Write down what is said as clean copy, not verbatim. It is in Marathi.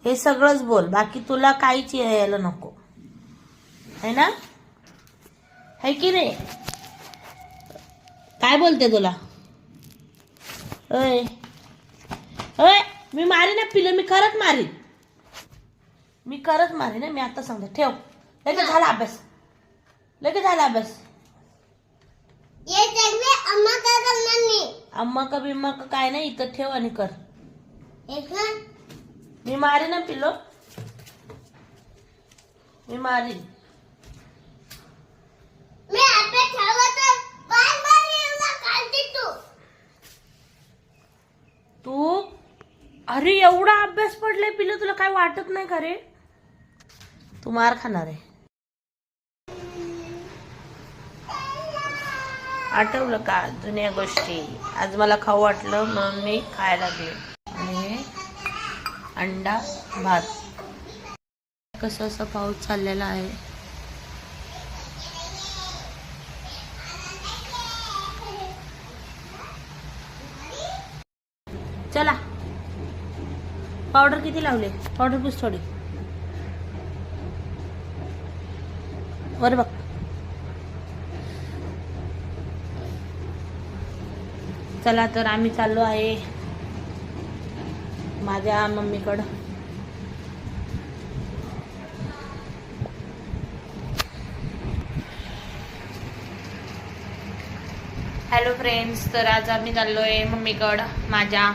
हे सगळंच बोल, बाकी तुला काहीच यायला नको है ना, है की नाही? काय बोलते तुला? ओय ओय, मी मारी ना पिलं, मी खरंच मारीन, मी खरंच मारीन ना, मी आता सांगते. ठेव, लगेच झाला अभ्यास, लगेच झाला अभ्यास. ये सगळे अम्मा का करणार नाही. अम्मा का बिम्मा का काय नाही, इथं ठेव आणि कर. एक ना मी मारीन ना पिलो, मी मारीन. मी आपे ठेवत बार येऊन काढते तू अरे एवढा अभ्यास पडलाय पिलो, तुला काय वाटत नाही का रे? तू मार खाणार आहे. आठवलं का जुन्या गोष्टी? आज मला खाऊ वाटलं म्हणून मी खायला लागले. आणि अंडा भात. कसं असं पाऊस चाललेला आहे. चला, पावडर किती लावले? पावडर पुस थोडी वर बघ. चला तर आम्ही चाललो आहे माझ्या मम्मीकडं. हॅलो फ्रेंड्स, तर आज आम्ही चाललोय मम्मीकडं माझ्या.